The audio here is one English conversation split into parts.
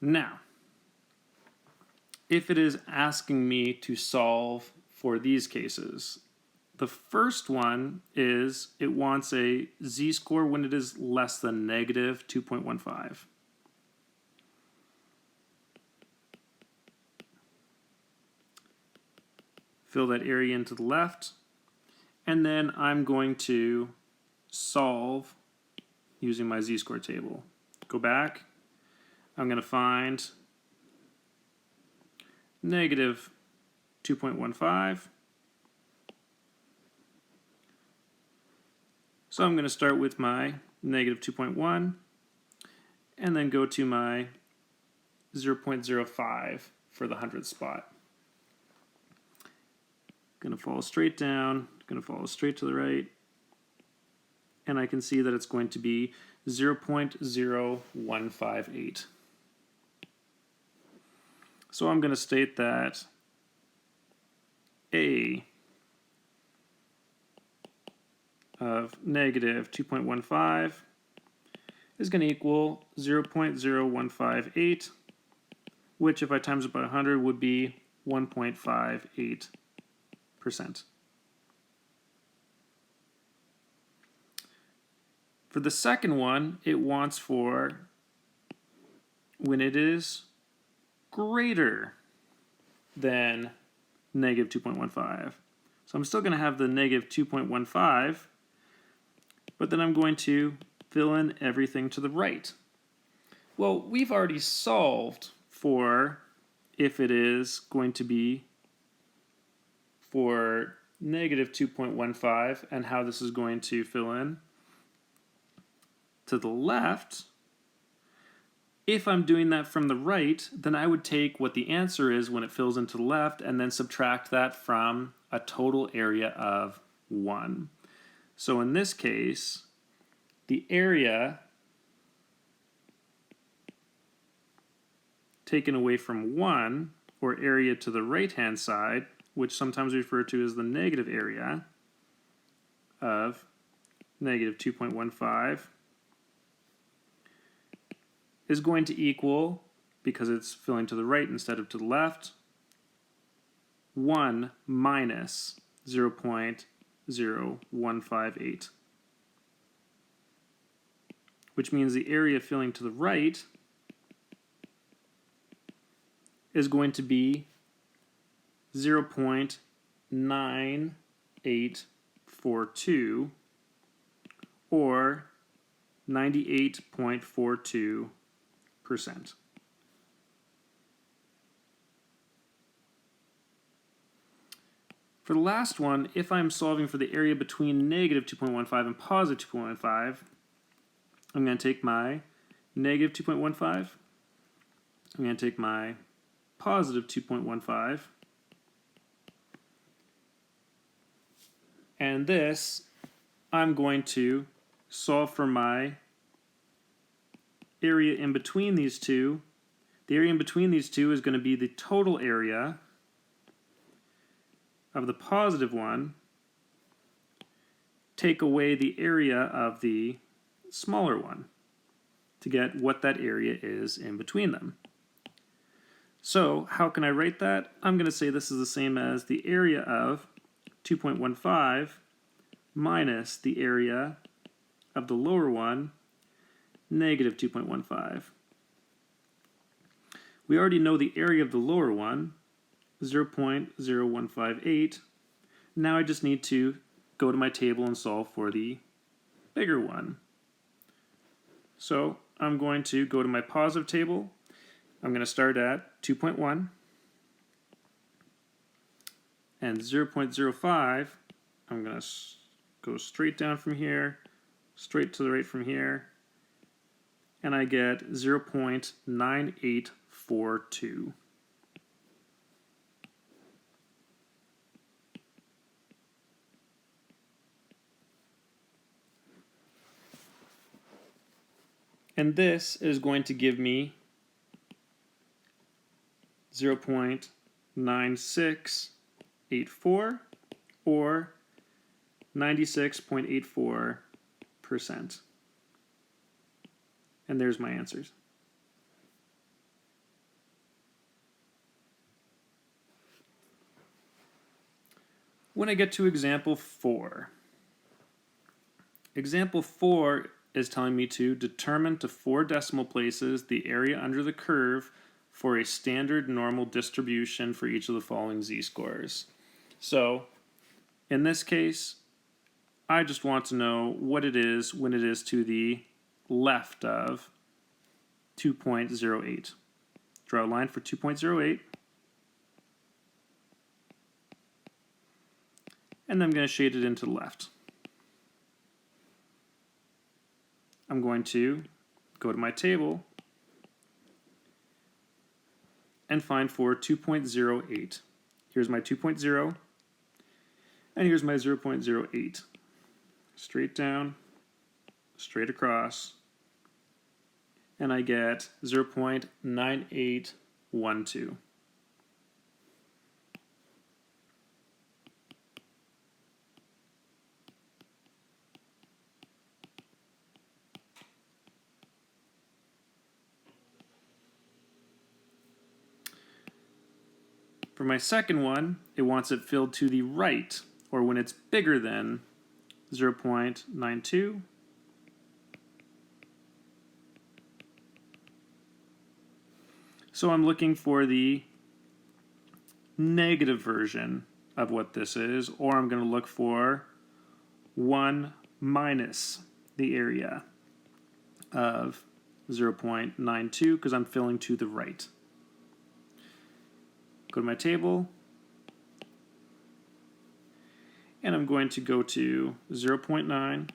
Now, if it is asking me to solve for these cases, the first one is it wants a z-score when it is less than negative 2.15. Fill that area into the left, and then I'm going to solve using my z-score table. Go back, I'm going to find negative 2.15. So I'm going to start with my negative 2.1 and then go to my 0.05 for the 100th spot. Going to follow straight down, going to follow straight to the right, and I can see that it's going to be 0.0158. So I'm going to state that A of negative 2.15 is going to equal 0.0158, which if I times it by 100 would be 1.58%. For the second one, it wants for when it is greater than negative 2.15. So I'm still going to have the negative 2.15, but then I'm going to fill in everything to the right. Well, we've already solved for if it is going to be for negative 2.15 and how this is going to fill in to the left. If I'm doing that from the right, then I would take what the answer is when it fills into the left and then subtract that from a total area of 1. So in this case, the area taken away from 1, or area to the right-hand side, which sometimes referred to as the negative area of negative 2.15, is going to equal, because it's filling to the right instead of to the left, 1 minus 0.0158, which means the area filling to the right is going to be 0.9842, or 98.42%. For the last one, if I'm solving for the area between negative 2.15 and positive 2.15, I'm going to take my negative 2.15, I'm going to take my positive 2.15, and this I'm going to solve for my area in between these two. The area in between these two is going to be the total area of the positive one, take away the area of the smaller one to get what that area is in between them. So how can I write that? I'm going to say this is the same as the area of 2.15 minus the area of the lower one, negative 2.15. We already know the area of the lower one, 0.0158. Now I just need to go to my table and solve for the bigger one. So I'm going to go to my positive table. I'm going to start at 2.1 and 0.05. I'm going to go straight down from here, straight to the right from here, and I get 0.9842. And this is going to give me 0.9684, or 96.84%. And there's my answers. When I get to example 4, example 4 is telling me to determine to 4 decimal places the area under the curve for a standard normal distribution for each of the following z-scores. So in this case, I just want to know what it is when it is to the left of 2.08. Draw a line for 2.08. And I'm going to shade it into the left. I'm going to go to my table and find for 2.08. Here's my 2.0, and here's my 0.08. Straight down, straight across, and I get 0.9812. For my second one, it wants it filled to the right, or when it's bigger than 0.92. So I'm looking for the negative version of what this is, or I'm going to look for 1 minus the area of 0.92 because I'm filling to the right. Go to my table, and I'm going to go to 0.9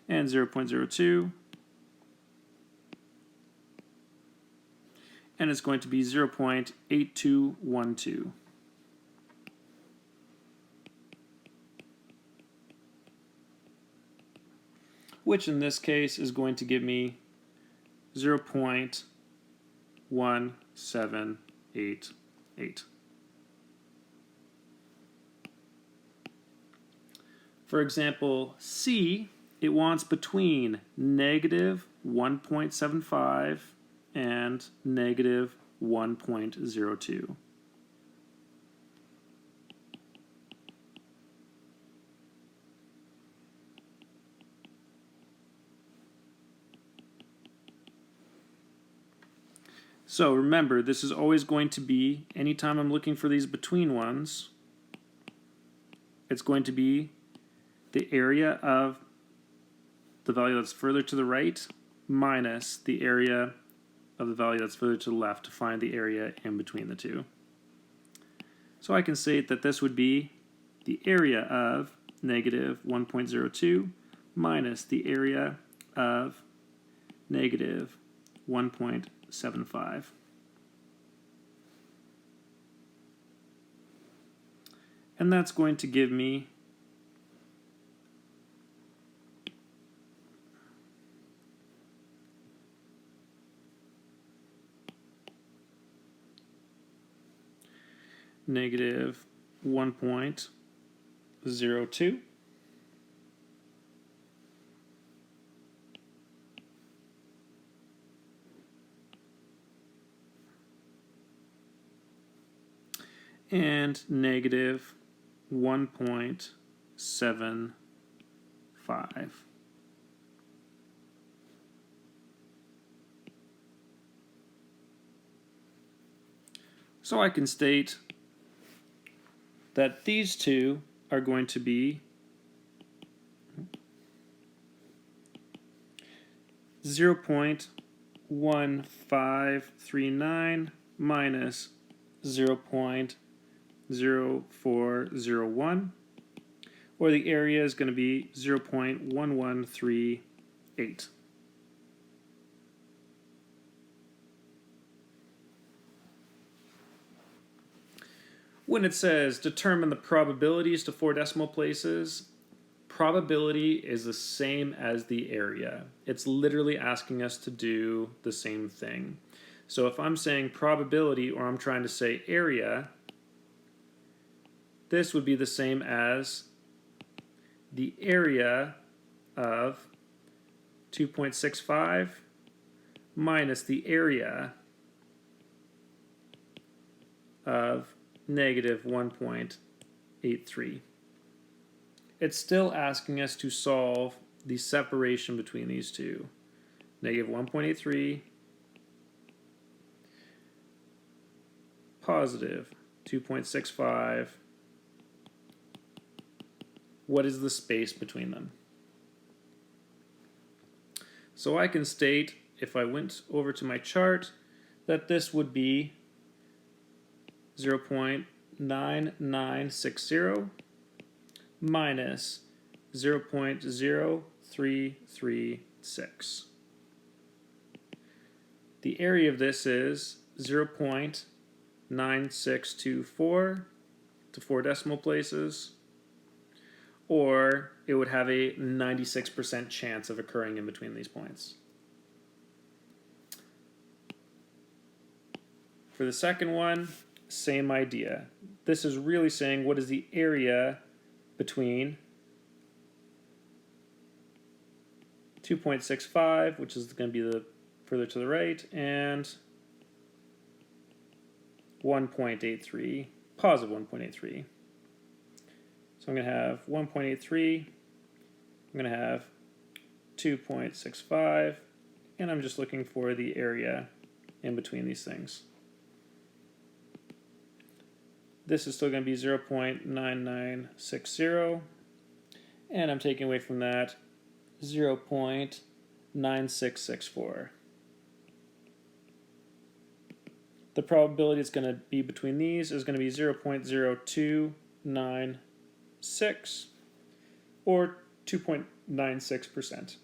and 0.02, and it's going to be 0.8212. Which in this case is going to give me 0.1788. For example, C, it wants between negative 1.75 and negative 1.02. So remember, this is always going to be, anytime I'm looking for these between ones, it's going to be the area of the value that's further to the right minus the area of the value that's further to the left to find the area in between the two. So I can say that this would be the area of negative 1.02 minus the area of negative 1.75. And that's going to give me negative 1.02. And negative 1.75. So I can state that these two are going to be 0.1539 minus 0.0401, or the area is going to be 0.1138. When it says determine the probabilities to 4 decimal places, probability is the same as the area. It's literally asking us to do the same thing. So if I'm saying probability or I'm trying to say area, this would be the same as the area of 2.65 minus the area of negative 1.75. 1.83. It's still asking us to solve the separation between these two. Negative 1.83, positive 2.65. What is the space between them? So I can state, if I went over to my chart, that this would be 0.9960 minus 0.0336. The area of this is 0.9624 to 4 decimal places, or it would have a 96% chance of occurring in between these points. For the second one, same idea. This is really saying what is the area between 2.65, which is going to be the further to the right, and 1.83, positive 1.83. So I'm going to have 1.83, I'm going to have 2.65, and I'm just looking for the area in between these things. This is still going to be 0.9960, and I'm taking away from that 0.9664. The probability it's going to be between these is going to be 0.0296 or 2.96%.